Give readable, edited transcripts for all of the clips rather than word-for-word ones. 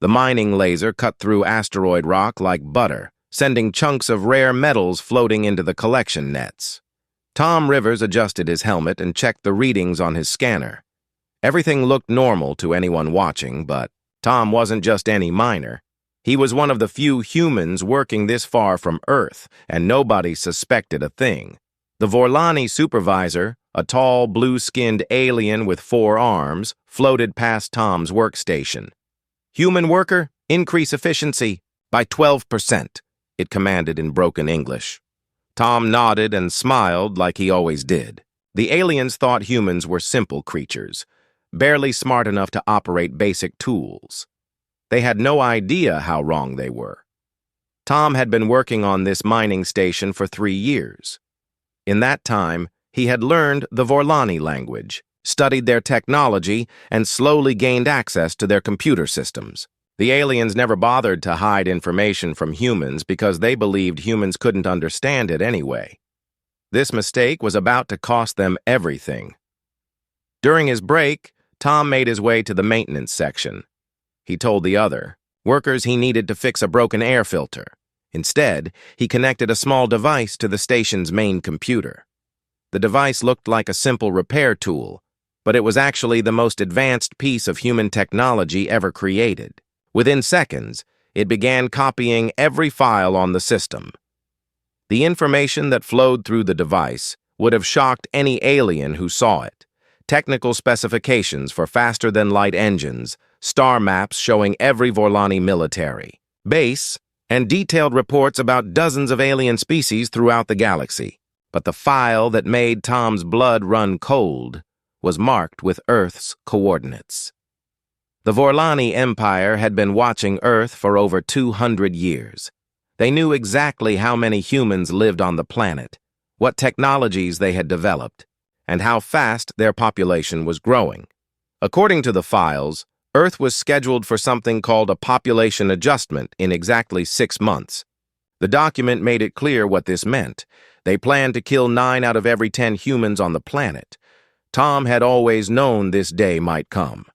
The mining laser cut through asteroid rock like butter, sending chunks of rare metals floating into the collection nets. Tom Rivers adjusted his helmet and checked the readings on his scanner. Everything looked normal to anyone watching, but Tom wasn't just any miner. He was one of the few humans working this far from Earth, and nobody suspected a thing. The Vorlani supervisor, a tall, blue-skinned alien with 4 arms, floated past Tom's workstation. "Human worker, increase efficiency by 12%, it commanded in broken English. Tom nodded and smiled like he always did. The aliens thought humans were simple creatures, barely smart enough to operate basic tools. They had no idea how wrong they were. Tom had been working on this mining station for 3 years. In that time, he had learned the Vorlani language, studied their technology, and slowly gained access to their computer systems. The aliens never bothered to hide information from humans because they believed humans couldn't understand it anyway. This mistake was about to cost them everything. During his break, Tom made his way to the maintenance section. He told the other workers he needed to fix a broken air filter. Instead, he connected a small device to the station's main computer. The device looked like a simple repair tool, but it was actually the most advanced piece of human technology ever created. Within seconds, it began copying every file on the system. The information that flowed through the device would have shocked any alien who saw it. Technical specifications for faster-than-light engines, star maps showing every Vorlani military base, and detailed reports about dozens of alien species throughout the galaxy. But the file that made Tom's blood run cold was marked with Earth's coordinates. The Vorlani Empire had been watching Earth for over 200 years. They knew exactly how many humans lived on the planet, what technologies they had developed, and how fast their population was growing. According to the files, Earth was scheduled for something called a population adjustment in exactly 6 months. The document made it clear what this meant. They planned to kill 9 out of every 10 humans on the planet. Tom had always known this day might come.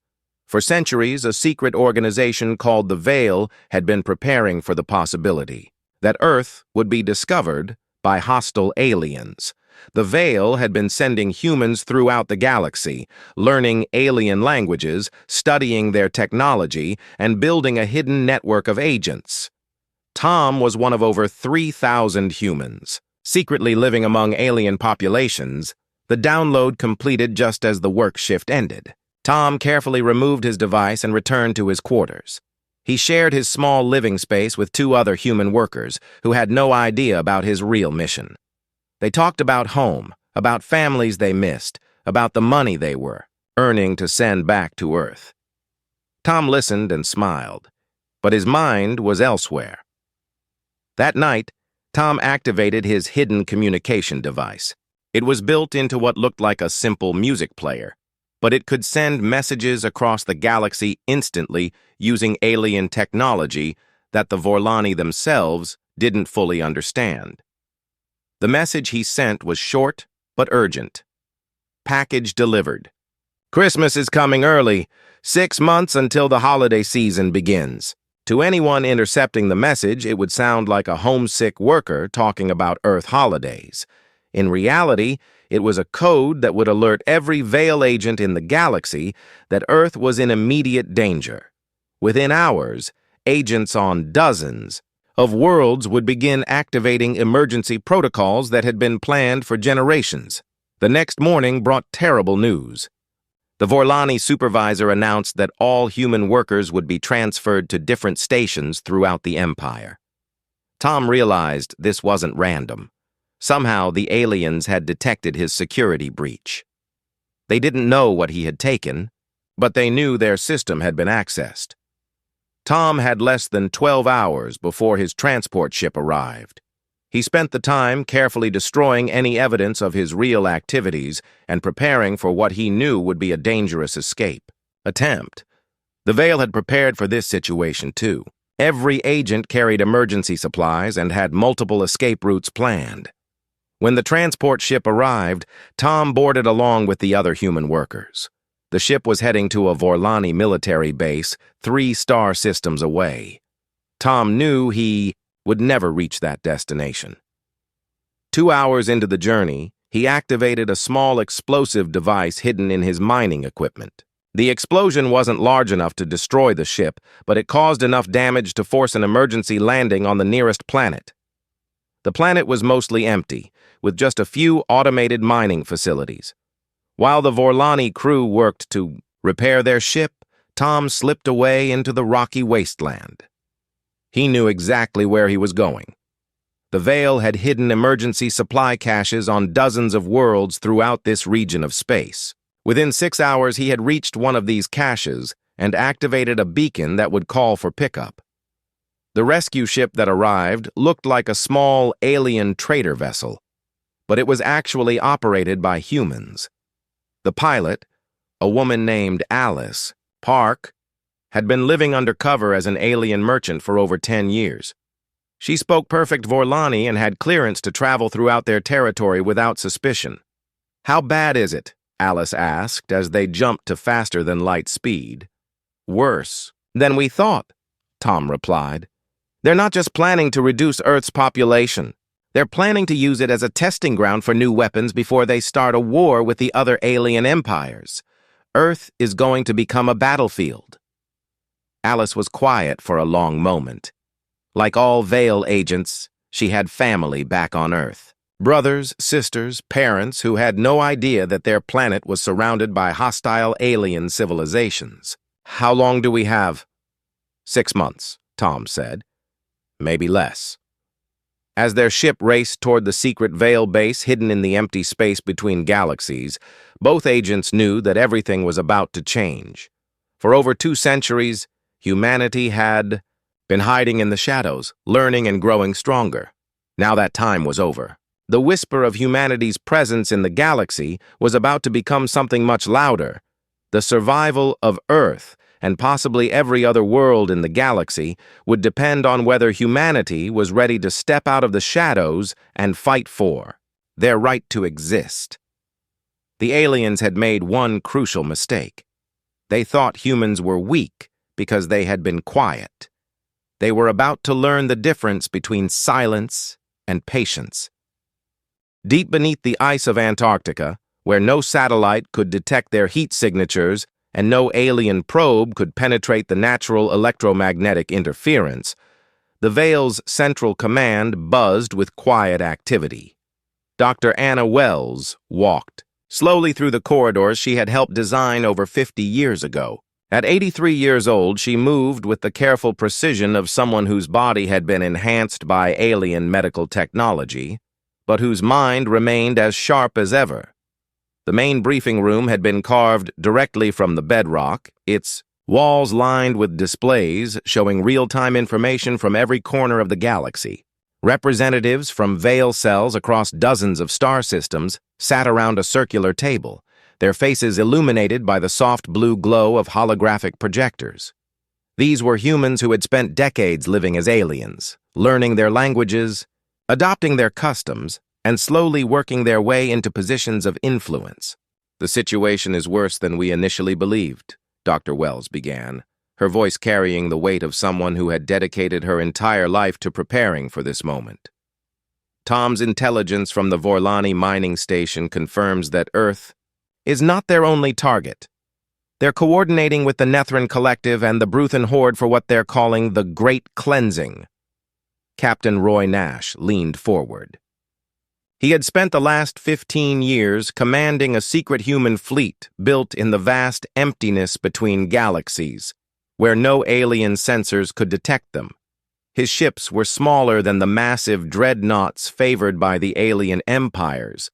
For centuries, a secret organization called the Veil had been preparing for the possibility that Earth would be discovered by hostile aliens. The Veil had been sending humans throughout the galaxy, learning alien languages, studying their technology, and building a hidden network of agents. Tom was one of over 3,000 humans, secretly living among alien populations. The download completed just as the work shift ended. Tom carefully removed his device and returned to his quarters. He shared his small living space with 2 other human workers who had no idea about his real mission. They talked about home, about families they missed, about the money they were earning to send back to Earth. Tom listened and smiled, but his mind was elsewhere. That night, Tom activated his hidden communication device. It was built into what looked like a simple music player, but it could send messages across the galaxy instantly using alien technology that the Vorlani themselves didn't fully understand. The message he sent was short but urgent. Package delivered. Christmas is coming early. 6 months until the holiday season begins. To anyone intercepting the message, it would sound like a homesick worker talking about Earth holidays. In reality, it was a code that would alert every Veil agent in the galaxy that Earth was in immediate danger. Within hours, agents on dozens of worlds would begin activating emergency protocols that had been planned for generations. The next morning brought terrible news. The Vorlani supervisor announced that all human workers would be transferred to different stations throughout the Empire. Tom realized this wasn't random. Somehow the aliens had detected his security breach. They didn't know what he had taken, but they knew their system had been accessed. Tom had less than 12 hours before his transport ship arrived. He spent the time carefully destroying any evidence of his real activities and preparing for what he knew would be a dangerous escape attempt. The Veil had prepared for this situation too. Every agent carried emergency supplies and had multiple escape routes planned. When the transport ship arrived, Tom boarded along with the other human workers. The ship was heading to a Vorlani military base 3 star systems away. Tom knew he would never reach that destination. 2 hours into the journey, he activated a small explosive device hidden in his mining equipment. The explosion wasn't large enough to destroy the ship, but it caused enough damage to force an emergency landing on the nearest planet. The planet was mostly empty, with just a few automated mining facilities. While the Vorlani crew worked to repair their ship, Tom slipped away into the rocky wasteland. He knew exactly where he was going. The Veil had hidden emergency supply caches on dozens of worlds throughout this region of space. Within 6 hours, he had reached one of these caches and activated a beacon that would call for pickup. The rescue ship that arrived looked like a small alien trader vessel, but it was actually operated by humans. The pilot, a woman named Alice Park, had been living undercover as an alien merchant for over 10 years. She spoke perfect Vorlani and had clearance to travel throughout their territory without suspicion. "How bad is it?" Alice asked as they jumped to faster-than-light speed. "Worse than we thought," Tom replied. "They're not just planning to reduce Earth's population. They're planning to use it as a testing ground for new weapons before they start a war with the other alien empires. Earth is going to become a battlefield." Alice was quiet for a long moment. Like all Veil agents, she had family back on Earth. Brothers, sisters, parents who had no idea that their planet was surrounded by hostile alien civilizations. "How long do we have?" 6 months, Tom said. "Maybe less." As their ship raced toward the secret Veil base hidden in the empty space between galaxies, both agents knew that everything was about to change. For over 2 centuries, humanity had been hiding in the shadows, learning and growing stronger. Now that time was over. The whisper of humanity's presence in the galaxy was about to become something much louder. The survival of Earth, and possibly every other world in the galaxy, would depend on whether humanity was ready to step out of the shadows and fight for their right to exist. The aliens had made one crucial mistake. They thought humans were weak because they had been quiet. They were about to learn the difference between silence and patience. Deep beneath the ice of Antarctica, where no satellite could detect their heat signatures and no alien probe could penetrate the natural electromagnetic interference, the Veil's central command buzzed with quiet activity. Dr. Anna Wells walked slowly through the corridors she had helped design over 50 years ago. At 83 years old, she moved with the careful precision of someone whose body had been enhanced by alien medical technology, but whose mind remained as sharp as ever. The main briefing room had been carved directly from the bedrock, its walls lined with displays showing real-time information from every corner of the galaxy. Representatives from Veil cells across dozens of star systems sat around a circular table, their faces illuminated by the soft blue glow of holographic projectors. These were humans who had spent decades living as aliens, learning their languages, adopting their customs, and slowly working their way into positions of influence. "The situation is worse than we initially believed," Dr. Wells began, her voice carrying the weight of someone who had dedicated her entire life to preparing for this moment. "Tom's intelligence from the Vorlani mining station confirms that Earth is not their only target. They're coordinating with the Nethran Collective and the Bruthan Horde for what they're calling the Great Cleansing." Captain Roy Nash leaned forward. He had spent the last 15 years commanding a secret human fleet built in the vast emptiness between galaxies, where no alien sensors could detect them. His ships were smaller than the massive dreadnoughts favored by the alien empires,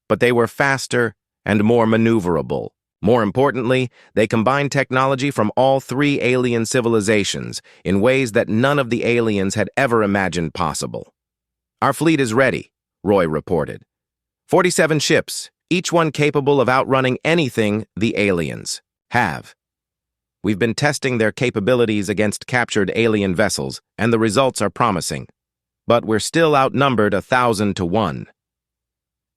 but they were faster and more maneuverable. More importantly, they combined technology from all 3 alien civilizations in ways that none of the aliens had ever imagined possible. "Our fleet is ready," Roy reported. 47 ships, each one capable of outrunning anything the aliens have. We've been testing their capabilities against captured alien vessels, and the results are promising. But we're still outnumbered 1,000 to 1.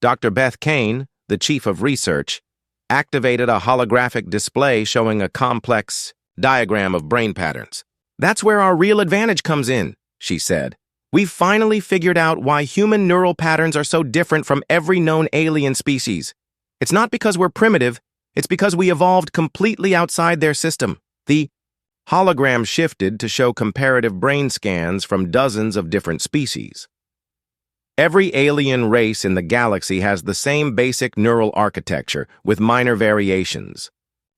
Dr. Beth Kane, the chief of research, activated a holographic display showing a complex diagram of brain patterns. "That's where our real advantage comes in," she said. "We've finally figured out why human neural patterns are so different from every known alien species. It's not because we're primitive, it's because we evolved completely outside their system." The hologram shifted to show comparative brain scans from dozens of different species. Every alien race in the galaxy has the same basic neural architecture, with minor variations.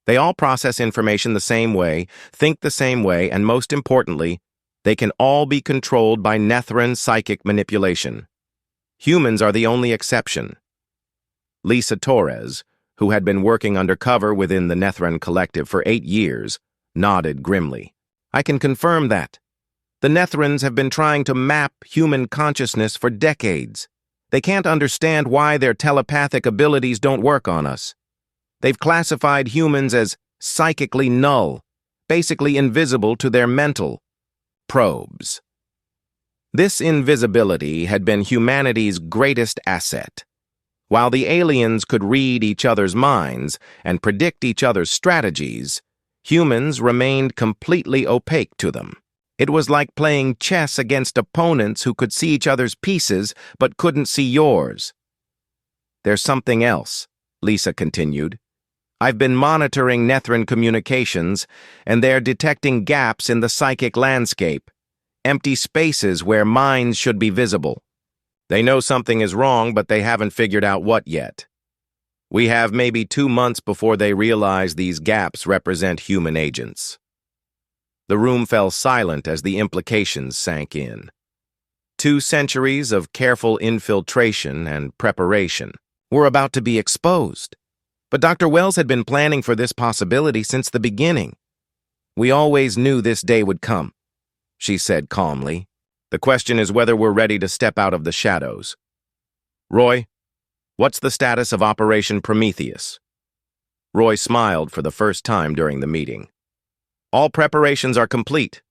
They all process information the same way, think the same way, and most importantly, they can all be controlled by Nethran psychic manipulation. Humans are the only exception. Lisa Torres, who had been working undercover within the Nethran Collective for 8 years, nodded grimly. "I can confirm that. The Nethrans have been trying to map human consciousness for decades. They can't understand why their telepathic abilities don't work on us. They've classified humans as psychically null, basically invisible to their mental probes." This invisibility had been humanity's greatest asset. While the aliens could read each other's minds and predict each other's strategies, humans remained completely opaque to them. It was like playing chess against opponents who could see each other's pieces but couldn't see yours. "There's something else," Lisa continued. "I've been monitoring Nethran communications, and they're detecting gaps in the psychic landscape, empty spaces where minds should be visible. They know something is wrong, but they haven't figured out what yet. We have maybe 2 months before they realize these gaps represent human agents." The room fell silent as the implications sank in. 2 centuries of careful infiltration and preparation were about to be exposed. But Dr. Wells had been planning for this possibility since the beginning. "We always knew this day would come," she said calmly. "The question is whether we're ready to step out of the shadows. Roy, what's the status of Operation Prometheus?" Roy smiled for the first time during the meeting. "All preparations are complete.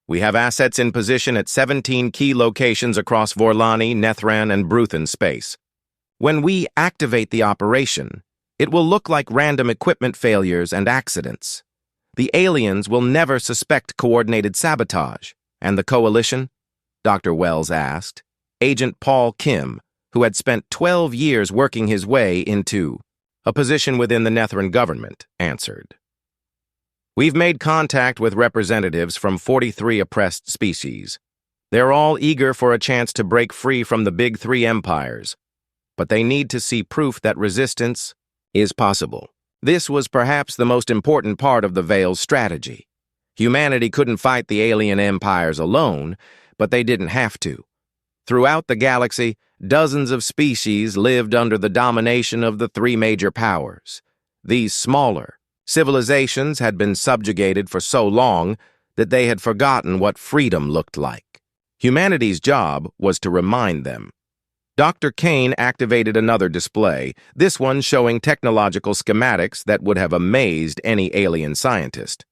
We have assets in position at 17 key locations across Vorlani, Nethran, and Bruthen space. When we activate the operation, it will look like random equipment failures and accidents. The aliens will never suspect coordinated sabotage. And the Coalition?" Dr. Wells asked. Agent Paul Kim, who had spent 12 years working his way into a position within the Nethran government, answered. "We've made contact with representatives from 43 oppressed species. They're all eager for a chance to break free from the big 3 empires, but they need to see proof that resistance is possible." This was perhaps the most important part of the Veil's strategy. Humanity couldn't fight the alien empires alone, but they didn't have to. Throughout the galaxy, dozens of species lived under the domination of the 3 major powers. These smaller civilizations had been subjugated for so long that they had forgotten what freedom looked like. Humanity's job was to remind them. Dr. Kane activated another display, this one showing technological schematics that would have amazed any alien scientist.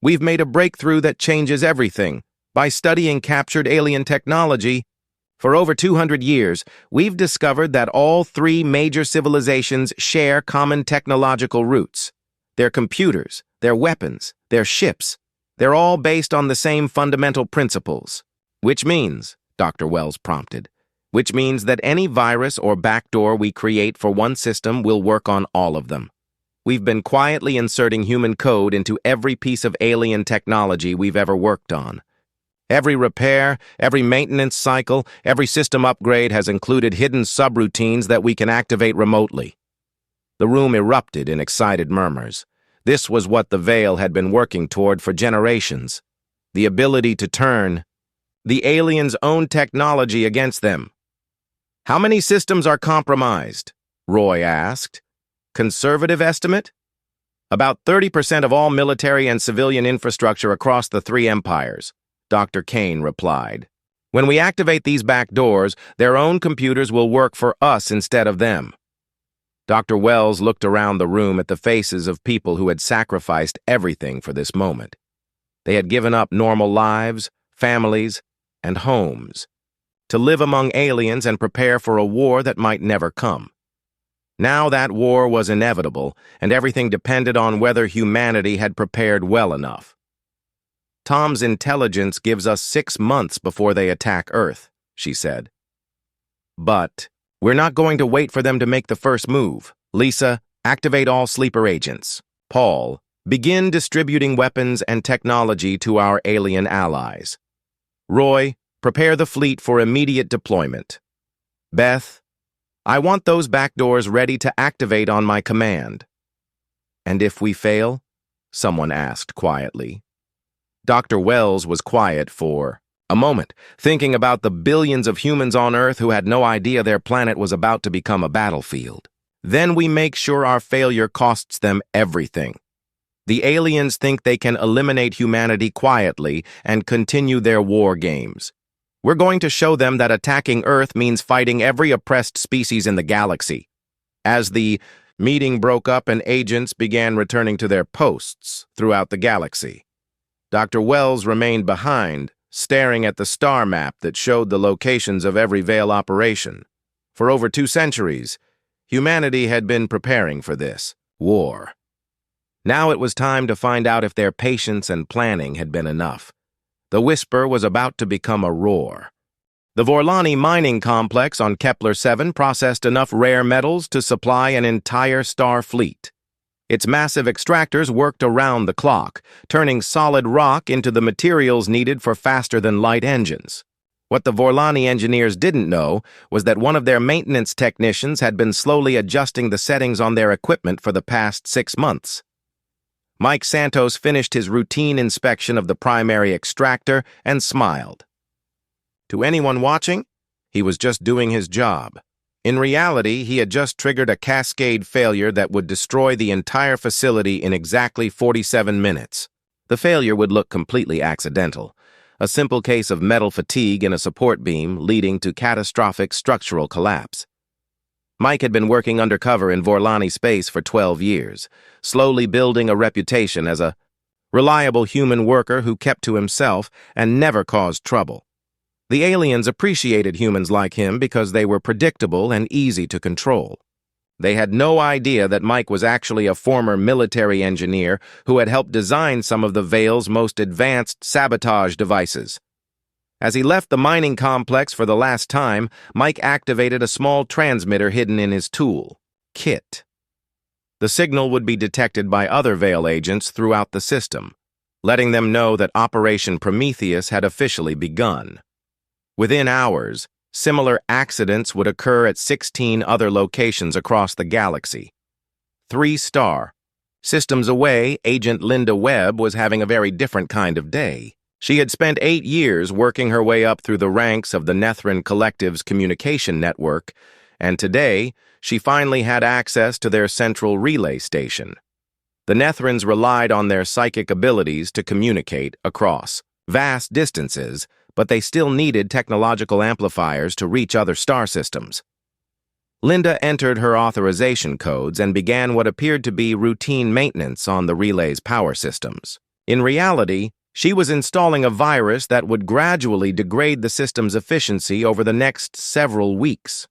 "We've made a breakthrough that changes everything. By studying captured alien technology, for over 200 years, we've discovered that all 3 major civilizations share common technological roots. Their computers, their weapons, their ships, they're all based on the same fundamental principles." "Which means," Dr. Wells prompted, "which means that any virus or backdoor we create for one system will work on all of them. We've been quietly inserting human code into every piece of alien technology we've ever worked on. Every repair, every maintenance cycle, every system upgrade has included hidden subroutines that we can activate remotely." The room erupted in excited murmurs. This was what the Veil had been working toward for generations. The ability to turn the aliens' own technology against them. "How many systems are compromised?" Roy asked. "Conservative estimate?" "About 30% of all military and civilian infrastructure across the 3 empires," Dr. Kane replied. "When we activate these back doors, their own computers will work for us instead of them." Dr. Wells looked around the room at the faces of people who had sacrificed everything for this moment. They had given up normal lives, families, and homes to live among aliens and prepare for a war that might never come. Now that war was inevitable, and everything depended on whether humanity had prepared well enough. Tom's intelligence gives us 6 months before they attack Earth, she said. But we're not going to wait for them to make the first move. Lisa, activate all sleeper agents. Paul, begin distributing weapons and technology to our alien allies. Roy, prepare the fleet for immediate deployment. Beth, I want those back doors ready to activate on my command. And if we fail? Someone asked quietly. Dr. Wells was quiet for a moment, thinking about the billions of humans on Earth who had no idea their planet was about to become a battlefield. Then we make sure our failure costs them everything. The aliens think they can eliminate humanity quietly and continue their war games. We're going to show them that attacking Earth means fighting every oppressed species in the galaxy. As the meeting broke up and agents began returning to their posts throughout the galaxy, Dr. Wells remained behind, staring at the star map that showed the locations of every Veil operation. For over 2 centuries, humanity had been preparing for this war. Now it was time to find out if their patience and planning had been enough. The whisper was about to become a roar. The Vorlani mining complex on Kepler 7 processed enough rare metals to supply an entire star fleet. Its massive extractors worked around the clock, turning solid rock into the materials needed for faster-than-light engines. What the Vorlani engineers didn't know was that one of their maintenance technicians had been slowly adjusting the settings on their equipment for the past 6 months. Mike Santos finished his routine inspection of the primary extractor and smiled. To anyone watching, he was just doing his job. In reality, he had just triggered a cascade failure that would destroy the entire facility in exactly 47 minutes. The failure would look completely accidental, a simple case of metal fatigue in a support beam leading to catastrophic structural collapse. Mike had been working undercover in Vorlani space for 12 years, slowly building a reputation as a reliable human worker who kept to himself and never caused trouble. The aliens appreciated humans like him because they were predictable and easy to control. They had no idea that Mike was actually a former military engineer who had helped design some of the Veil's most advanced sabotage devices. As he left the mining complex for the last time, Mike activated a small transmitter hidden in his tool kit. The signal would be detected by other Veil agents throughout the system, letting them know that Operation Prometheus had officially begun. Within hours, similar accidents would occur at 16 other locations across the galaxy. 3-star. Systems away, Agent Linda Webb was having a very different kind of day. She had spent 8 years working her way up through the ranks of the Nethran Collective's communication network, and today, she finally had access to their central relay station. The Nethrans relied on their psychic abilities to communicate across vast distances, but they still needed technological amplifiers to reach other star systems. Linda entered her authorization codes and began what appeared to be routine maintenance on the relay's power systems. In reality, she was installing a virus that would gradually degrade the system's efficiency over the next several weeks.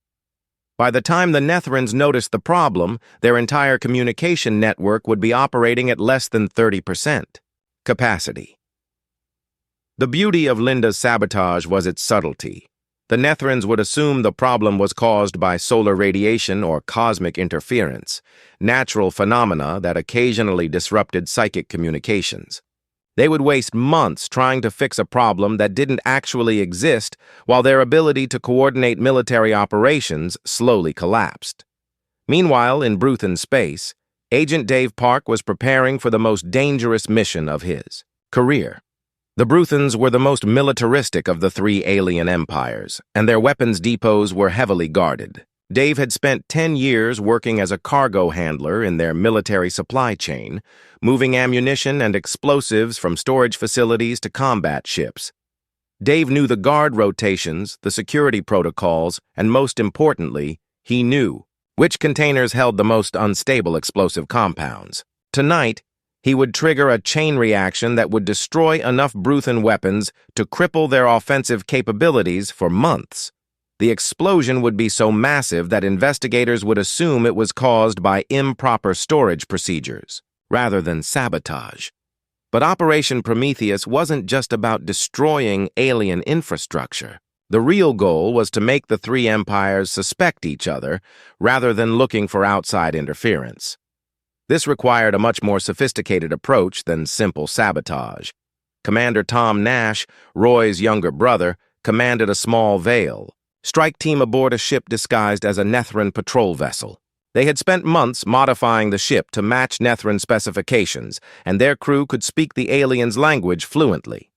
By the time the Nethrans noticed the problem, their entire communication network would be operating at less than 30% capacity. The beauty of Linda's sabotage was its subtlety. The Nethrans would assume the problem was caused by solar radiation or cosmic interference, natural phenomena that occasionally disrupted psychic communications. They would waste months trying to fix a problem that didn't actually exist, while their ability to coordinate military operations slowly collapsed. Meanwhile, in Bruthen space, Agent Dave Park was preparing for the most dangerous mission of his career. The Bruthens were the most militaristic of the 3 alien empires, and their weapons depots were heavily guarded. Dave had spent 10 years working as a cargo handler in their military supply chain, moving ammunition and explosives from storage facilities to combat ships. Dave knew the guard rotations, the security protocols, and most importantly, he knew which containers held the most unstable explosive compounds. Tonight, he would trigger a chain reaction that would destroy enough Bruthen weapons to cripple their offensive capabilities for months. The explosion would be so massive that investigators would assume it was caused by improper storage procedures, rather than sabotage. But Operation Prometheus wasn't just about destroying alien infrastructure. The real goal was to make the three empires suspect each other, rather than looking for outside interference. This required a much more sophisticated approach than simple sabotage. Commander Tom Nash, Roy's younger brother, commanded a small Veil strike team aboard a ship disguised as a Nethran patrol vessel. They had spent months modifying the ship to match Nethran specifications, and their crew could speak the aliens' language fluently.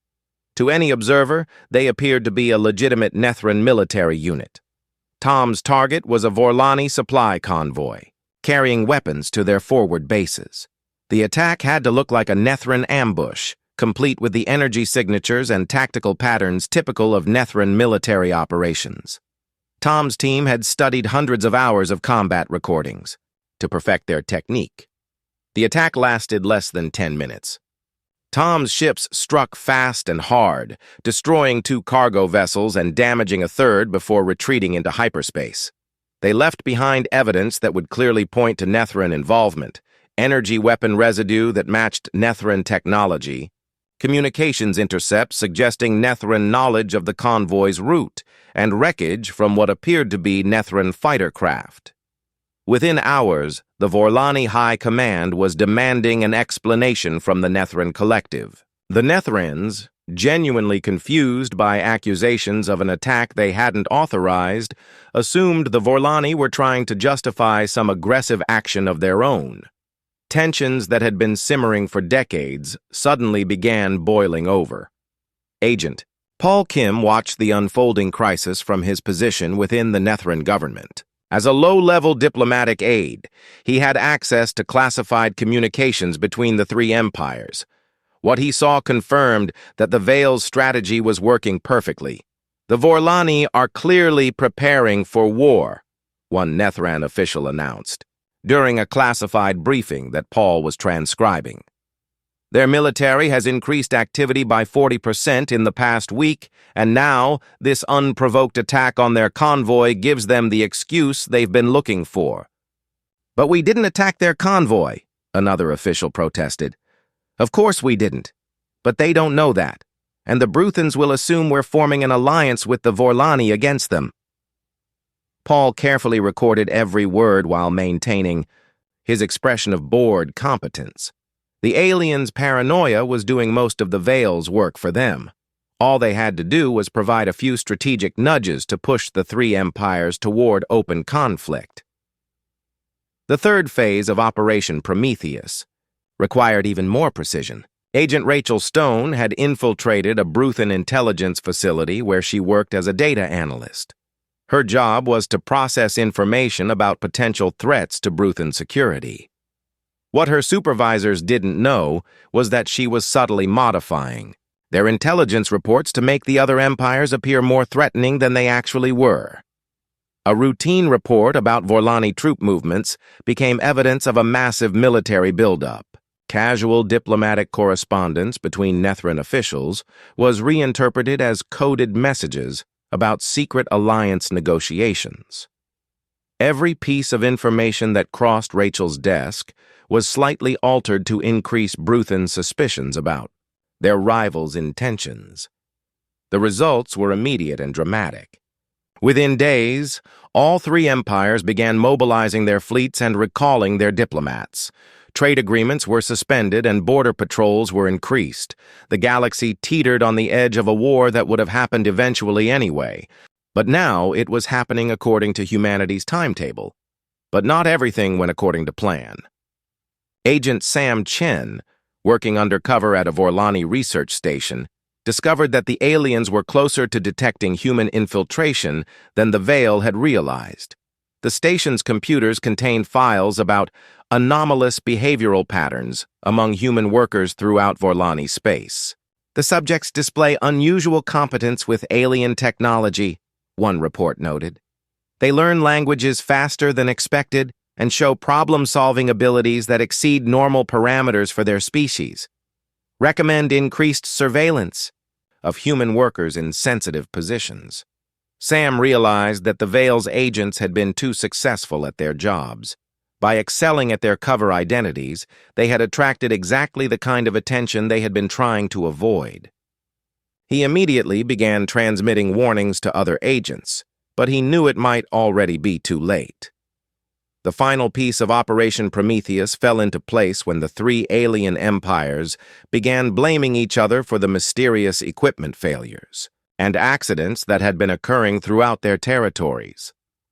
To any observer, they appeared to be a legitimate Nethran military unit. Tom's target was a Vorlani supply convoy, carrying weapons to their forward bases. The attack had to look like a Nethran ambush, complete with the energy signatures and tactical patterns typical of Nethran military operations. Tom's team had studied hundreds of hours of combat recordings to perfect their technique. The attack lasted less than 10 minutes. Tom's ships struck fast and hard, destroying 2 cargo vessels and damaging a third before retreating into hyperspace. They left behind evidence that would clearly point to Nethran involvement, energy weapon residue that matched Nethran technology, communications intercepts suggesting Nethran knowledge of the convoy's route, and wreckage from what appeared to be Nethran fighter craft. Within hours, the Vorlani High Command was demanding an explanation from the Nethran Collective. The Nethrans, genuinely confused by accusations of an attack they hadn't authorized, assumed the Vorlani were trying to justify some aggressive action of their own. Tensions that had been simmering for decades suddenly began boiling over. Agent Paul Kim watched the unfolding crisis from his position within the Nethran government. As a low-level diplomatic aide, he had access to classified communications between the three empires. What he saw confirmed that the Veil's strategy was working perfectly. The Vorlani are clearly preparing for war, one Nethran official announced, during a classified briefing that Paul was transcribing. Their military has increased activity by 40% in the past week, and now this unprovoked attack on their convoy gives them the excuse they've been looking for. But we didn't attack their convoy, another official protested. Of course we didn't, but they don't know that, and the Bruthans will assume we're forming an alliance with the Vorlani against them. Paul carefully recorded every word while maintaining his expression of bored competence. The aliens' paranoia was doing most of the Veil's work for them. All they had to do was provide a few strategic nudges to push the three empires toward open conflict. The third phase of Operation Prometheus required even more precision. Agent Rachel Stone had infiltrated a Bruthan intelligence facility where she worked as a data analyst. Her job was to process information about potential threats to Bruthan security. What her supervisors didn't know was that she was subtly modifying their intelligence reports to make the other empires appear more threatening than they actually were. A routine report about Vorlani troop movements became evidence of a massive military buildup. Casual diplomatic correspondence between Nethran officials was reinterpreted as coded messages about secret alliance negotiations. Every piece of information that crossed Rachel's desk was slightly altered to increase Bruthan's suspicions about their rivals' intentions. The results were immediate and dramatic. Within days, all three empires began mobilizing their fleets and recalling their diplomats. Trade agreements were suspended and border patrols were increased. The galaxy teetered on the edge of a war that would have happened eventually anyway. But now it was happening according to humanity's timetable. But not everything went according to plan. Agent Sam Chen, working undercover at a Vorlani research station, discovered that the aliens were closer to detecting human infiltration than the Veil had realized. The station's computers contained files about anomalous behavioral patterns among human workers throughout Vorlani space. The subjects display unusual competence with alien technology, one report noted. They learn languages faster than expected and show problem-solving abilities that exceed normal parameters for their species. Recommend increased surveillance of human workers in sensitive positions. Sam realized that the Veil's agents had been too successful at their jobs. By excelling at their cover identities, they had attracted exactly the kind of attention they had been trying to avoid. He immediately began transmitting warnings to other agents, but he knew it might already be too late. The final piece of Operation Prometheus fell into place when the three alien empires began blaming each other for the mysterious equipment failures and accidents that had been occurring throughout their territories.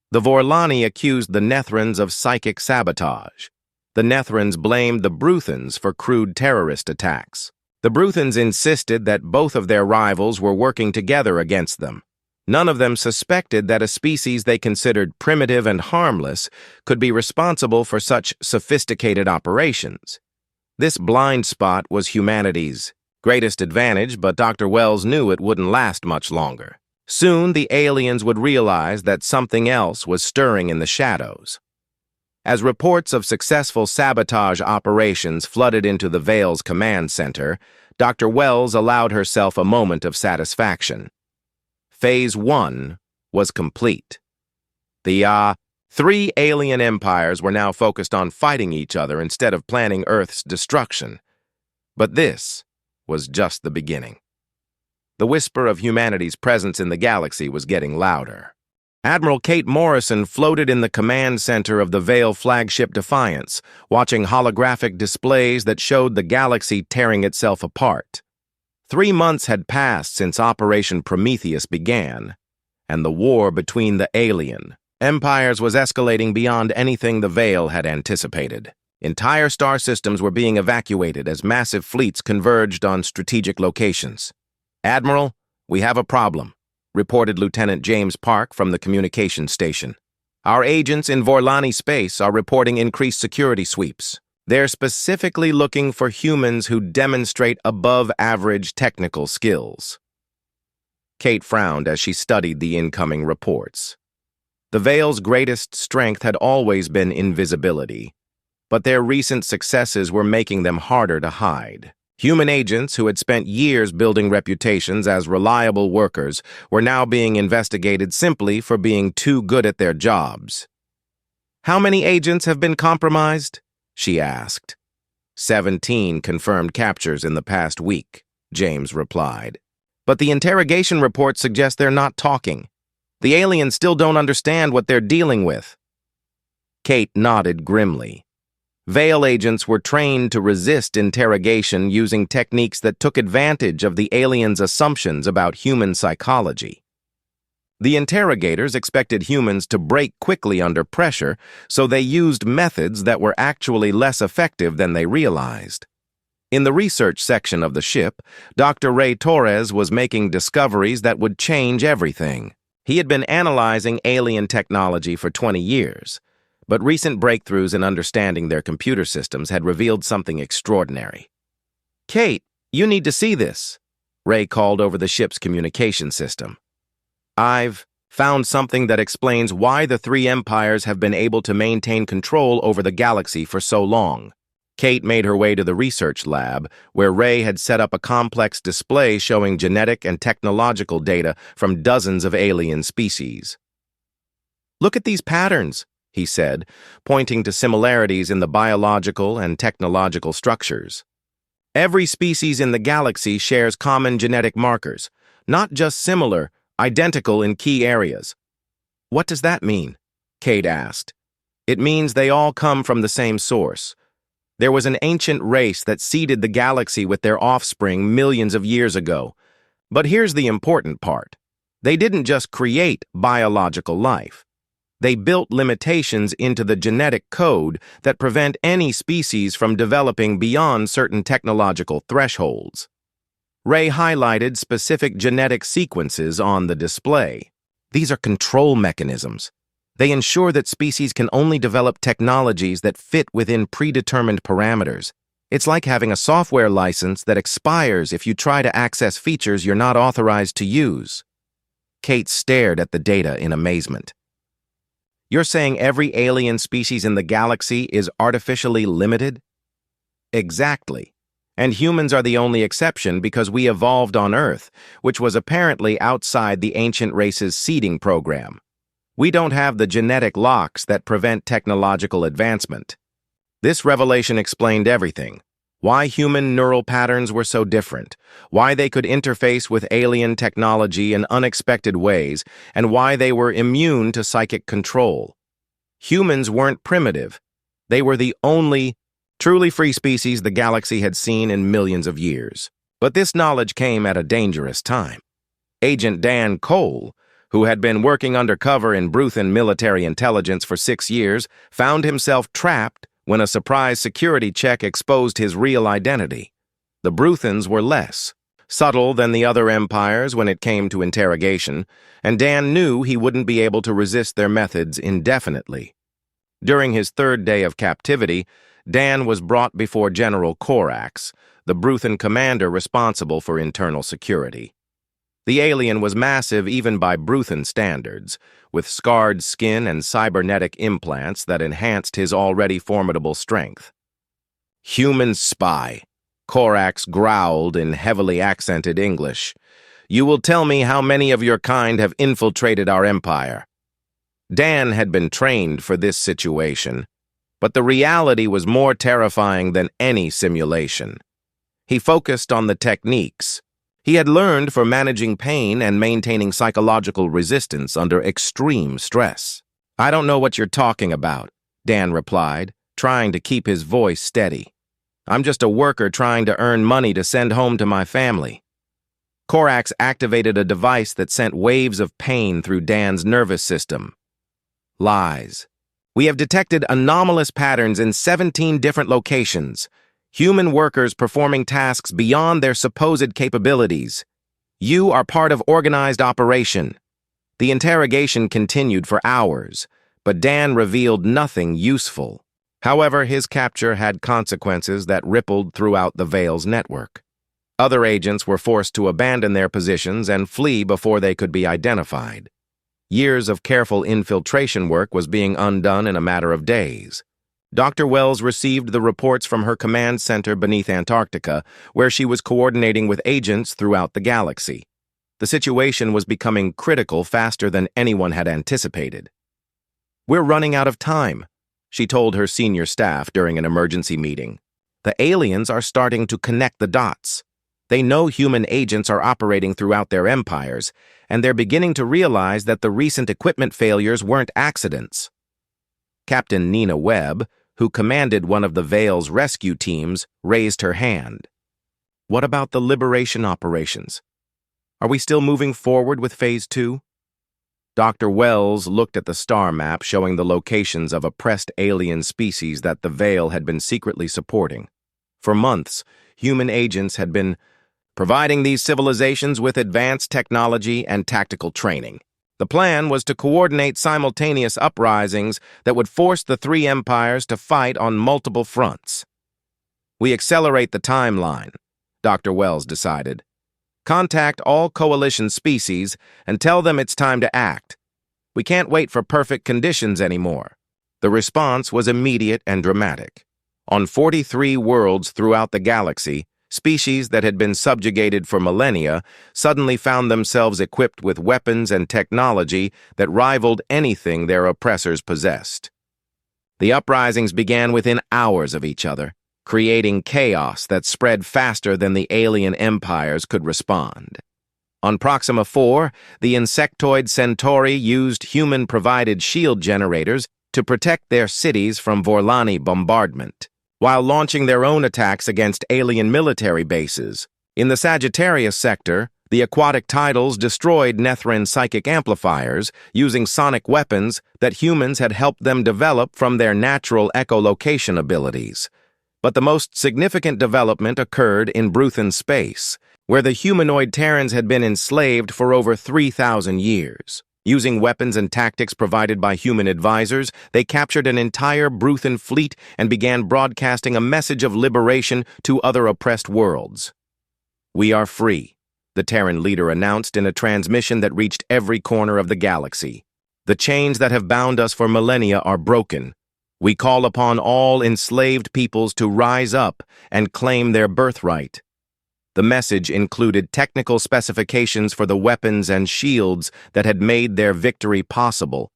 The Vorlani accused the Nethrans of psychic sabotage. The Nethrans blamed the Bruthans for crude terrorist attacks. The Bruthans insisted that both of their rivals were working together against them. None of them suspected that a species they considered primitive and harmless could be responsible for such sophisticated operations. This blind spot was humanity's greatest advantage, but Dr. Wells knew it wouldn't last much longer. Soon, the aliens would realize that something else was stirring in the shadows. As reports of successful sabotage operations flooded into the Veil's command center, Dr. Wells allowed herself a moment of satisfaction. Phase 1 was complete. The three alien empires were now focused on fighting each other instead of planning Earth's destruction. But this was just the beginning. The whisper of humanity's presence in the galaxy was getting louder. Admiral Kate Morrison floated in the command center of the Veil flagship Defiance, watching holographic displays that showed the galaxy tearing itself apart. 3 months had passed since Operation Prometheus began, and the war between the alien empires was escalating beyond anything the Veil had anticipated. Entire star systems were being evacuated as massive fleets converged on strategic locations. "Admiral, we have a problem," reported Lieutenant James Park from the communications station. "Our agents in Vorlani space are reporting increased security sweeps. They're specifically looking for humans who demonstrate above-average technical skills." Kate frowned as she studied the incoming reports. The Veil's greatest strength had always been invisibility, but their recent successes were making them harder to hide. Human agents who had spent years building reputations as reliable workers were now being investigated simply for being too good at their jobs. "How many agents have been compromised?" she asked. 17 confirmed captures in the past week, James replied. "But the interrogation reports suggest they're not talking. The aliens still don't understand what they're dealing with." Kate nodded grimly. Veil agents were trained to resist interrogation using techniques that took advantage of the aliens' assumptions about human psychology. The interrogators expected humans to break quickly under pressure, so they used methods that were actually less effective than they realized. In the research section of the ship, Dr. Ray Torres was making discoveries that would change everything. He had been analyzing alien technology for 20 years. But recent breakthroughs in understanding their computer systems had revealed something extraordinary. "Kate, you need to see this," Ray called over the ship's communication system. "I've found something that explains why the three empires have been able to maintain control over the galaxy for so long." Kate made her way to the research lab, where Ray had set up a complex display showing genetic and technological data from dozens of alien species. "Look at these patterns," he said, pointing to similarities in the biological and technological structures. "Every species in the galaxy shares common genetic markers, not just similar, identical in key areas." "What does that mean?" Kate asked. "It means they all come from the same source. There was an ancient race that seeded the galaxy with their offspring millions of years ago. But here's the important part. They didn't just create biological life. They built limitations into the genetic code that prevent any species from developing beyond certain technological thresholds." Ray highlighted specific genetic sequences on the display. "These are control mechanisms. They ensure that species can only develop technologies that fit within predetermined parameters. It's like having a software license that expires if you try to access features you're not authorized to use." Kate stared at the data in amazement. "You're saying every alien species in the galaxy is artificially limited?" "Exactly. And humans are the only exception because we evolved on Earth, which was apparently outside the ancient race's seeding program. We don't have the genetic locks that prevent technological advancement. This revelation explained everything. Why human neural patterns were so different, why they could interface with alien technology in unexpected ways, and why they were immune to psychic control. Humans weren't primitive. They were the only truly free species the galaxy had seen in millions of years. But this knowledge came at a dangerous time. Agent Dan Cole, who had been working undercover in Bruthan military intelligence for 6 years, found himself trapped when a surprise security check exposed his real identity. The Bruthans were less subtle than the other empires when it came to interrogation, and Dan knew he wouldn't be able to resist their methods indefinitely. During his 3rd day of captivity, Dan was brought before General Corax, the Bruthan commander responsible for internal security. The alien was massive even by Bruthan standards, with scarred skin and cybernetic implants that enhanced his already formidable strength. "Human spy," Corax growled in heavily accented English. "You will tell me how many of your kind have infiltrated our empire." Dan had been trained for this situation, but the reality was more terrifying than any simulation. He focused on the techniques he had learned for managing pain and maintaining psychological resistance under extreme stress. "I don't know what you're talking about," Dan replied, trying to keep his voice steady. "I'm just a worker trying to earn money to send home to my family." Corax activated a device that sent waves of pain through Dan's nervous system. "Lies. We have detected anomalous patterns in 17 different locations. Human workers performing tasks beyond their supposed capabilities. You are part of organized operation." The interrogation continued for hours, but Dan revealed nothing useful. However, his capture had consequences that rippled throughout the Veil's network. Other agents were forced to abandon their positions and flee before they could be identified. Years of careful infiltration work was being undone in a matter of days. Dr. Wells received the reports from her command center beneath Antarctica, where she was coordinating with agents throughout the galaxy. The situation was becoming critical faster than anyone had anticipated. "We're running out of time," she told her senior staff during an emergency meeting. "The aliens are starting to connect the dots. They know human agents are operating throughout their empires, and they're beginning to realize that the recent equipment failures weren't accidents." Captain Nina Webb, who commanded one of the Veil's rescue teams, raised her hand. "What about the liberation operations? Are we still moving forward with Phase 2? Dr. Wells looked at the star map showing the locations of oppressed alien species that the Veil had been secretly supporting. For months, human agents had been providing these civilizations with advanced technology and tactical training. The plan was to coordinate simultaneous uprisings that would force the 3 empires to fight on multiple fronts. "We accelerate the timeline," Dr. Wells decided. "Contact all coalition species and tell them it's time to act. We can't wait for perfect conditions anymore." The response was immediate and dramatic. On 43 worlds throughout the galaxy, species that had been subjugated for millennia suddenly found themselves equipped with weapons and technology that rivaled anything their oppressors possessed. The uprisings began within hours of each other, creating chaos that spread faster than the alien empires could respond. On Proxima 4, the insectoid Centauri used human-provided shield generators to protect their cities from Vorlani bombardment, while launching their own attacks against alien military bases. In the Sagittarius sector, the aquatic titles destroyed Nethran psychic amplifiers using sonic weapons that humans had helped them develop from their natural echolocation abilities. But the most significant development occurred in Bruthan space, where the humanoid Terrans had been enslaved for over 3,000 years. Using weapons and tactics provided by human advisors, they captured an entire Bruthan fleet and began broadcasting a message of liberation to other oppressed worlds. "We are free," the Terran leader announced in a transmission that reached every corner of the galaxy. "The chains that have bound us for millennia are broken. We call upon all enslaved peoples to rise up and claim their birthright. The message included technical specifications for the weapons and shields that had made their victory possible,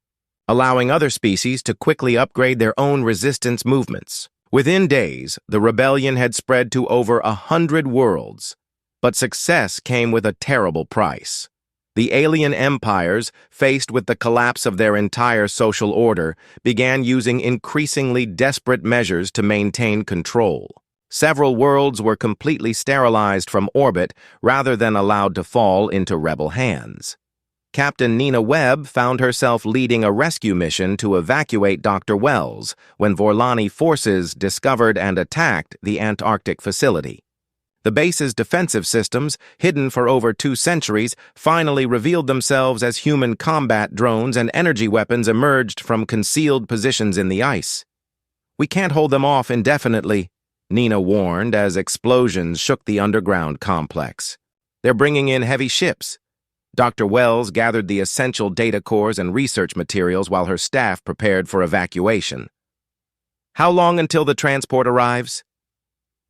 allowing other species to quickly upgrade their own resistance movements. Within days, the rebellion had spread to over 100 worlds, but success came with a terrible price. The alien empires, faced with the collapse of their entire social order, began using increasingly desperate measures to maintain control. Several worlds were completely sterilized from orbit rather than allowed to fall into rebel hands. Captain Nina Webb found herself leading a rescue mission to evacuate Dr. Wells when Vorlani forces discovered and attacked the Antarctic facility. The base's defensive systems, hidden for over 2 centuries, finally revealed themselves as human combat drones, and energy weapons emerged from concealed positions in the ice. "We can't hold them off indefinitely," Nina warned as explosions shook the underground complex. "They're bringing in heavy ships." Dr. Wells gathered the essential data cores and research materials while her staff prepared for evacuation. "How long until the transport arrives?"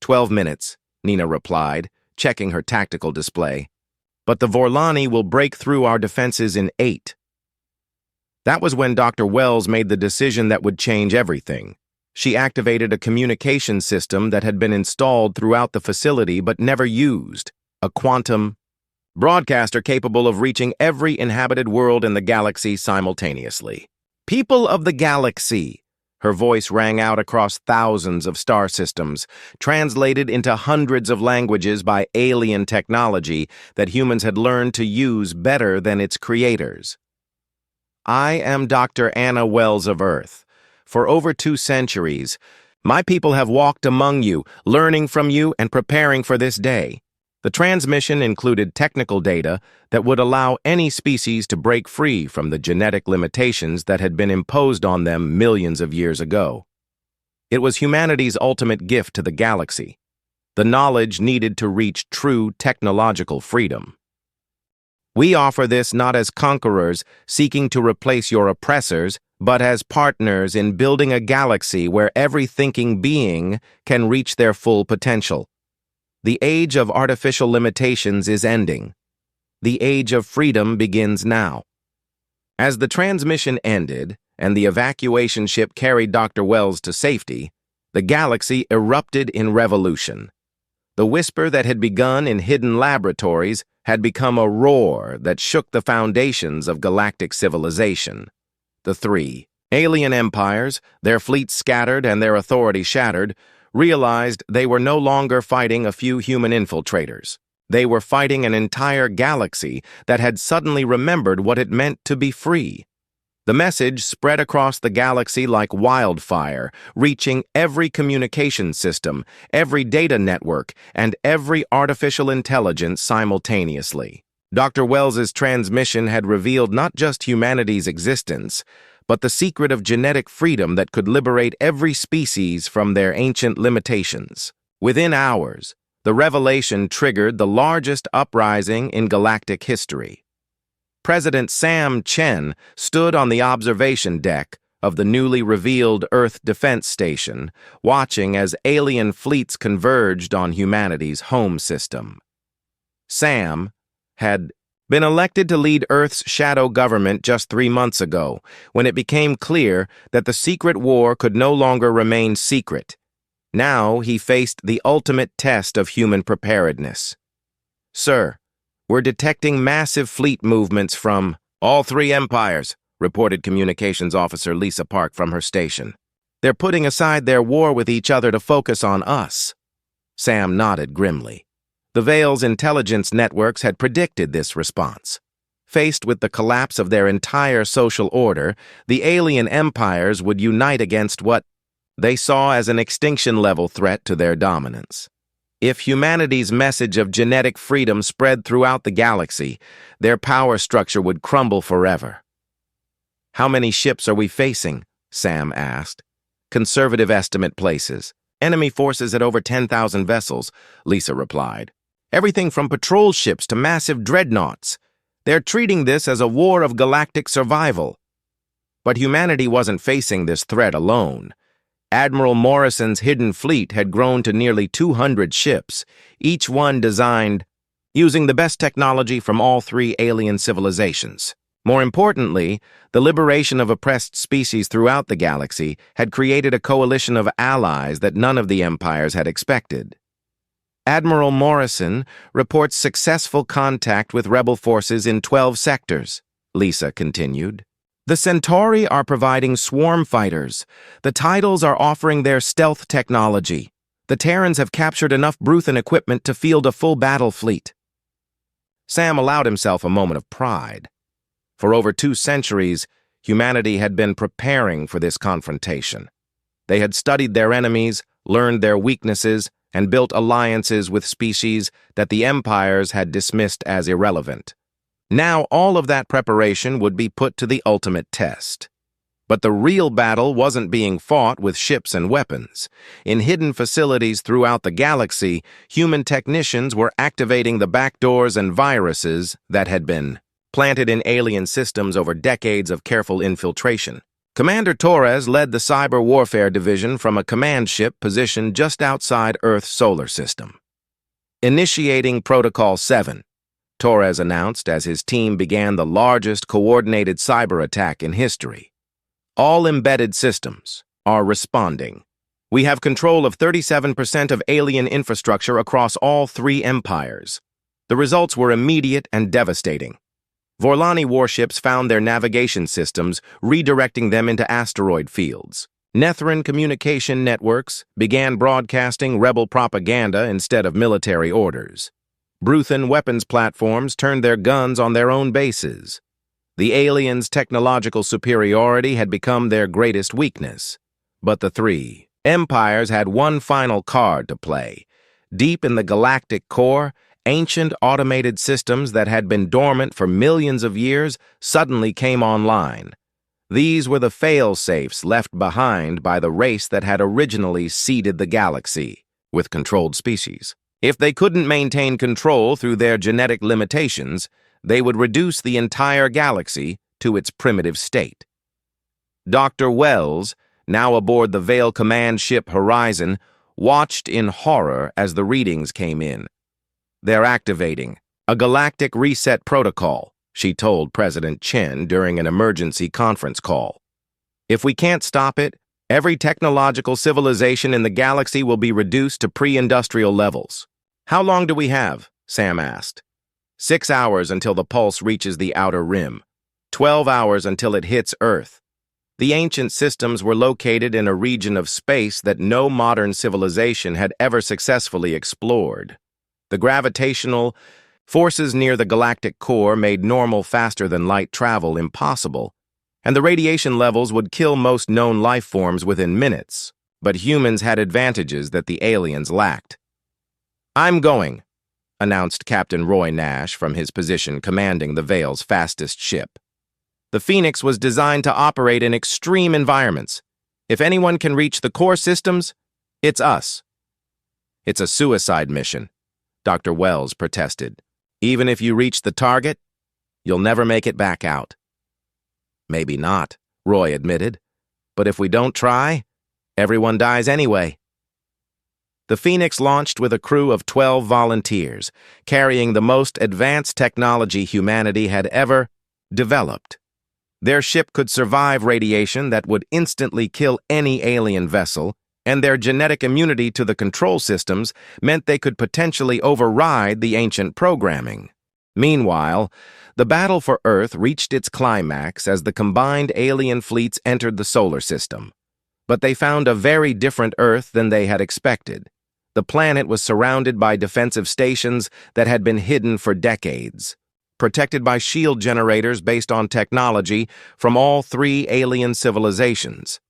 12 minutes, Nina replied, checking her tactical display. "But the Vorlani will break through our defenses in 8. That was when Dr. Wells made the decision that would change everything. She activated a communication system that had been installed throughout the facility but never used, a quantum broadcaster capable of reaching every inhabited world in the galaxy simultaneously. "People of the galaxy," her voice rang out across thousands of star systems, translated into hundreds of languages by alien technology that humans had learned to use better than its creators. "I am Dr. Anna Wells of Earth. For over 2 centuries, my people have walked among you, learning from you and preparing for this day." The transmission included technical data that would allow any species to break free from the genetic limitations that had been imposed on them millions of years ago. It was humanity's ultimate gift to the galaxy, the knowledge needed to reach true technological freedom. "We offer this not as conquerors seeking to replace your oppressors, but as partners in building a galaxy where every thinking being can reach their full potential. The age of artificial limitations is ending. The age of freedom begins now." As the transmission ended and the evacuation ship carried Dr. Wells to safety, the galaxy erupted in revolution. The whisper that had begun in hidden laboratories had become a roar that shook the foundations of galactic civilization. The 3 alien empires, their fleets scattered and their authority shattered, realized they were no longer fighting a few human infiltrators. They were fighting an entire galaxy that had suddenly remembered what it meant to be free. The message spread across the galaxy like wildfire, reaching every communication system, every data network, and every artificial intelligence simultaneously. Dr. Wells's transmission had revealed not just humanity's existence, but the secret of genetic freedom that could liberate every species from their ancient limitations. Within hours, the revelation triggered the largest uprising in galactic history. President Sam Chen stood on the observation deck of the newly revealed Earth Defense Station, watching as alien fleets converged on humanity's home system. Sam had been elected to lead Earth's shadow government just 3 months ago, when it became clear that the secret war could no longer remain secret. Now he faced the ultimate test of human preparedness. "Sir, we're detecting massive fleet movements from all 3 empires," reported Communications Officer Lisa Park from her station. "They're putting aside their war with each other to focus on us." Sam nodded grimly. The Veil's intelligence networks had predicted this response. Faced with the collapse of their entire social order, the alien empires would unite against what they saw as an extinction-level threat to their dominance. If humanity's message of genetic freedom spread throughout the galaxy, their power structure would crumble forever. "How many ships are we facing?" Sam asked. "Conservative estimate places enemy forces at over 10,000 vessels," Lisa replied. "Everything from patrol ships to massive dreadnoughts. They're treating this as a war of galactic survival." But humanity wasn't facing this threat alone. Admiral Morrison's hidden fleet had grown to nearly 200 ships, each one designed using the best technology from all three alien civilizations. More importantly, the liberation of oppressed species throughout the galaxy had created a coalition of allies that none of the empires had expected. Admiral Morrison reports successful contact with rebel forces in 12 sectors, Lisa continued. The Centauri are providing swarm fighters. The Tidals are offering their stealth technology. The Terrans have captured enough Bruthan equipment to field a full battle fleet. Sam allowed himself a moment of pride. For over 2 centuries, humanity had been preparing for this confrontation. They had studied their enemies, learned their weaknesses, and built alliances with species that the empires had dismissed as irrelevant. Now all of that preparation would be put to the ultimate test. But the real battle wasn't being fought with ships and weapons. In hidden facilities throughout the galaxy, human technicians were activating the backdoors and viruses that had been planted in alien systems over decades of careful infiltration. Commander Torres led the Cyber Warfare Division from a command ship positioned just outside Earth's solar system. Initiating Protocol 7, Torres announced as his team began the largest coordinated cyber attack in history. All embedded systems are responding. We have control of 37% of alien infrastructure across all 3 empires. The results were immediate and devastating. Vorlani warships found their navigation systems, redirecting them into asteroid fields. Nethran communication networks began broadcasting rebel propaganda instead of military orders. Bruthan weapons platforms turned their guns on their own bases. The aliens' technological superiority had become their greatest weakness. But the 3 empires had one final card to play. Deep in the galactic core, ancient automated systems that had been dormant for millions of years suddenly came online. These were the fail-safes left behind by the race that had originally seeded the galaxy with controlled species. If they couldn't maintain control through their genetic limitations, they would reduce the entire galaxy to its primitive state. Dr. Wells, now aboard the Vale command ship Horizon, watched in horror as the readings came in. They're activating a galactic reset protocol, she told President Chen during an emergency conference call. If we can't stop it, every technological civilization in the galaxy will be reduced to pre-industrial levels. How long do we have? Sam asked. 6 hours until the pulse reaches the outer rim. 12 hours until it hits Earth. The ancient systems were located in a region of space that no modern civilization had ever successfully explored. The gravitational forces near the galactic core made normal faster-than-light travel impossible, and the radiation levels would kill most known life forms within minutes. But humans had advantages that the aliens lacked. "I'm going," announced Captain Roy Nash from his position commanding the Vale's fastest ship. The Phoenix was designed to operate in extreme environments. If anyone can reach the core systems, it's us. "It's a suicide mission," Dr. Wells protested. "Even if you reach the target, you'll never make it back out." "Maybe not," Roy admitted. "But if we don't try, everyone dies anyway." The Phoenix launched with a crew of 12 volunteers, carrying the most advanced technology humanity had ever developed. Their ship could survive radiation that would instantly kill any alien vessel, and their genetic immunity to the control systems meant they could potentially override the ancient programming. Meanwhile, the battle for Earth reached its climax as the combined alien fleets entered the solar system. But they found a very different Earth than they had expected. The planet was surrounded by defensive stations that had been hidden for decades, protected by shield generators based on technology from all 3 alien civilizations.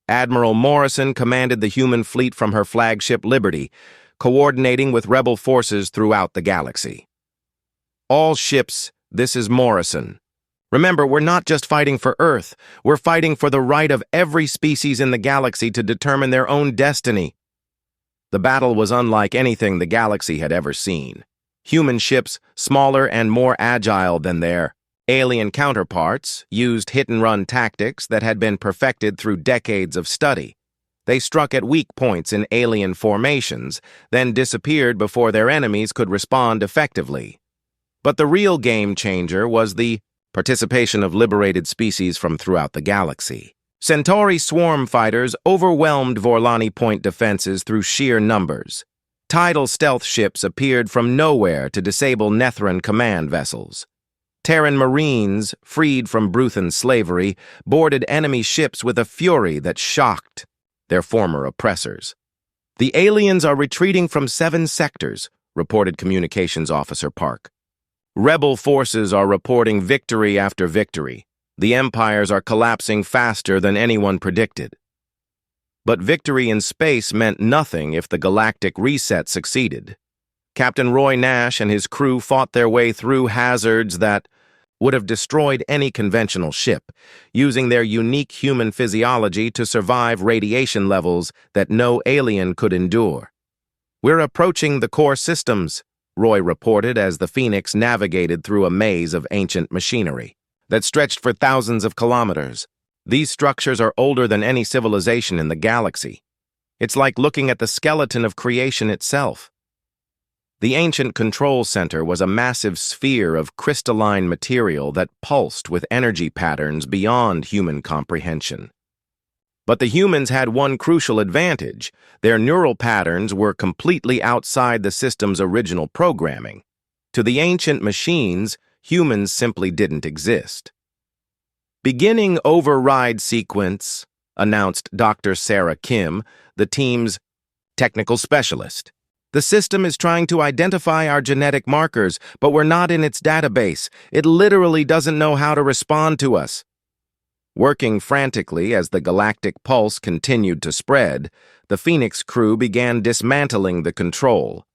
Admiral Morrison commanded the human fleet from her flagship Liberty, coordinating with rebel forces throughout the galaxy. "All ships, this is Morrison. Remember, we're not just fighting for Earth, we're fighting for the right of every species in the galaxy to determine their own destiny." The battle was unlike anything the galaxy had ever seen. Human ships, smaller and more agile than their alien counterparts, used hit-and-run tactics that had been perfected through decades of study. They struck at weak points in alien formations, then disappeared before their enemies could respond effectively. But the real game changer was the participation of liberated species from throughout the galaxy. Centauri swarm fighters overwhelmed Vorlani Point defenses through sheer numbers. Tidal stealth ships appeared from nowhere to disable Nethran command vessels. Terran Marines, freed from Bruthan slavery, boarded enemy ships with a fury that shocked their former oppressors. "The aliens are retreating from 7 sectors," reported Communications Officer Park. "Rebel forces are reporting victory after victory. The empires are collapsing faster than anyone predicted." But victory in space meant nothing if the galactic reset succeeded. Captain Roy Nash and his crew fought their way through hazards that would have destroyed any conventional ship, using their unique human physiology to survive radiation levels that no alien could endure. "We're approaching the core systems," Roy reported as the Phoenix navigated through a maze of ancient machinery that stretched for thousands of kilometers. These structures are older than any civilization in the galaxy. It's like looking at the skeleton of creation itself. The ancient control center was a massive sphere of crystalline material that pulsed with energy patterns beyond human comprehension. But the humans had one crucial advantage. Their neural patterns were completely outside the system's original programming. To the ancient machines, humans simply didn't exist. "Beginning override sequence," announced Dr. Sarah Kim, the team's technical specialist. "The system is trying to identify our genetic markers, but we're not in its database. It literally doesn't know how to respond to us." Working frantically as the galactic pulse continued to spread, the Phoenix crew began dismantling the control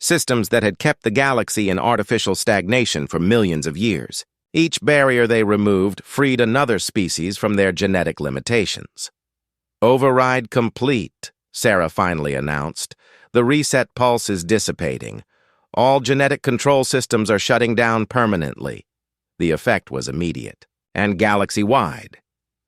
systems that had kept the galaxy in artificial stagnation for millions of years. Each barrier they removed freed another species from their genetic limitations. "Override complete," Sarah finally announced. "The reset pulse is dissipating. All genetic control systems are shutting down permanently." The effect was immediate and galaxy-wide.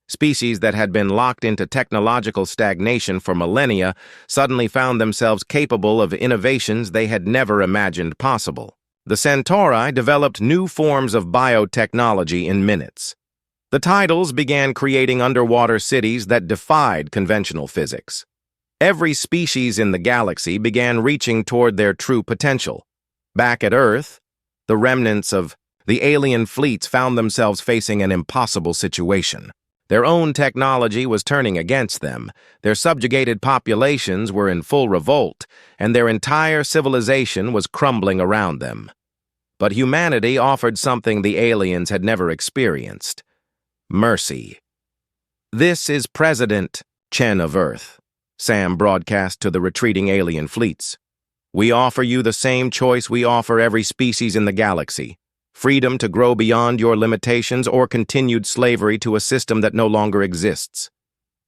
Species that had been locked into technological stagnation for millennia suddenly found themselves capable of innovations they had never imagined possible. The Centauri developed new forms of biotechnology in minutes. The Tidals began creating underwater cities that defied conventional physics. Every species in the galaxy began reaching toward their true potential. Back at Earth, the remnants of the alien fleets found themselves facing an impossible situation. Their own technology was turning against them, their subjugated populations were in full revolt, and their entire civilization was crumbling around them. But humanity offered something the aliens had never experienced: mercy. "This is President Chen of Earth," Sam broadcast to the retreating alien fleets. "We offer you the same choice we offer every species in the galaxy: freedom to grow beyond your limitations or continued slavery to a system that no longer exists.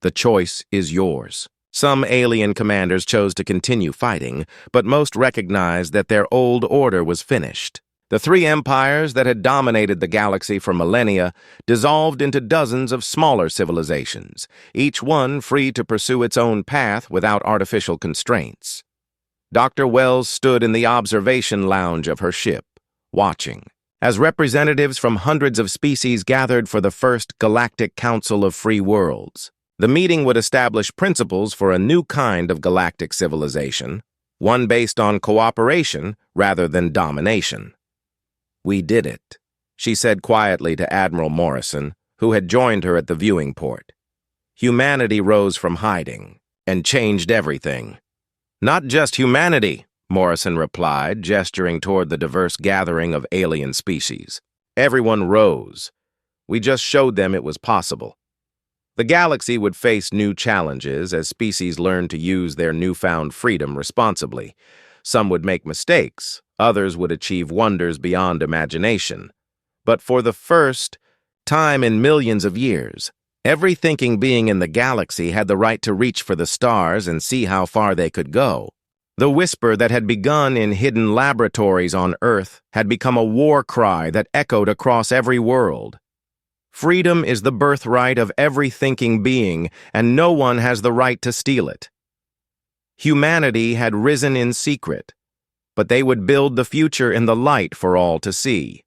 The choice is yours." Some alien commanders chose to continue fighting, but most recognized that their old order was finished. The 3 empires that had dominated the galaxy for millennia dissolved into dozens of smaller civilizations, each one free to pursue its own path without artificial constraints. Dr. Wells stood in the observation lounge of her ship, watching, as representatives from hundreds of species gathered for the first Galactic Council of Free Worlds. The meeting would establish principles for a new kind of galactic civilization, one based on cooperation rather than domination. "We did it," she said quietly to Admiral Morrison, who had joined her at the viewing port. "Humanity rose from hiding and changed everything." "Not just humanity," Morrison replied, gesturing toward the diverse gathering of alien species. "Everyone rose. We just showed them it was possible." The galaxy would face new challenges as species learned to use their newfound freedom responsibly. Some would make mistakes, others would achieve wonders beyond imagination. But for the first time in millions of years, every thinking being in the galaxy had the right to reach for the stars and see how far they could go. The whisper that had begun in hidden laboratories on Earth had become a war cry that echoed across every world. Freedom is the birthright of every thinking being, and no one has the right to steal it. Humanity had risen in secret, but they would build the future in the light for all to see.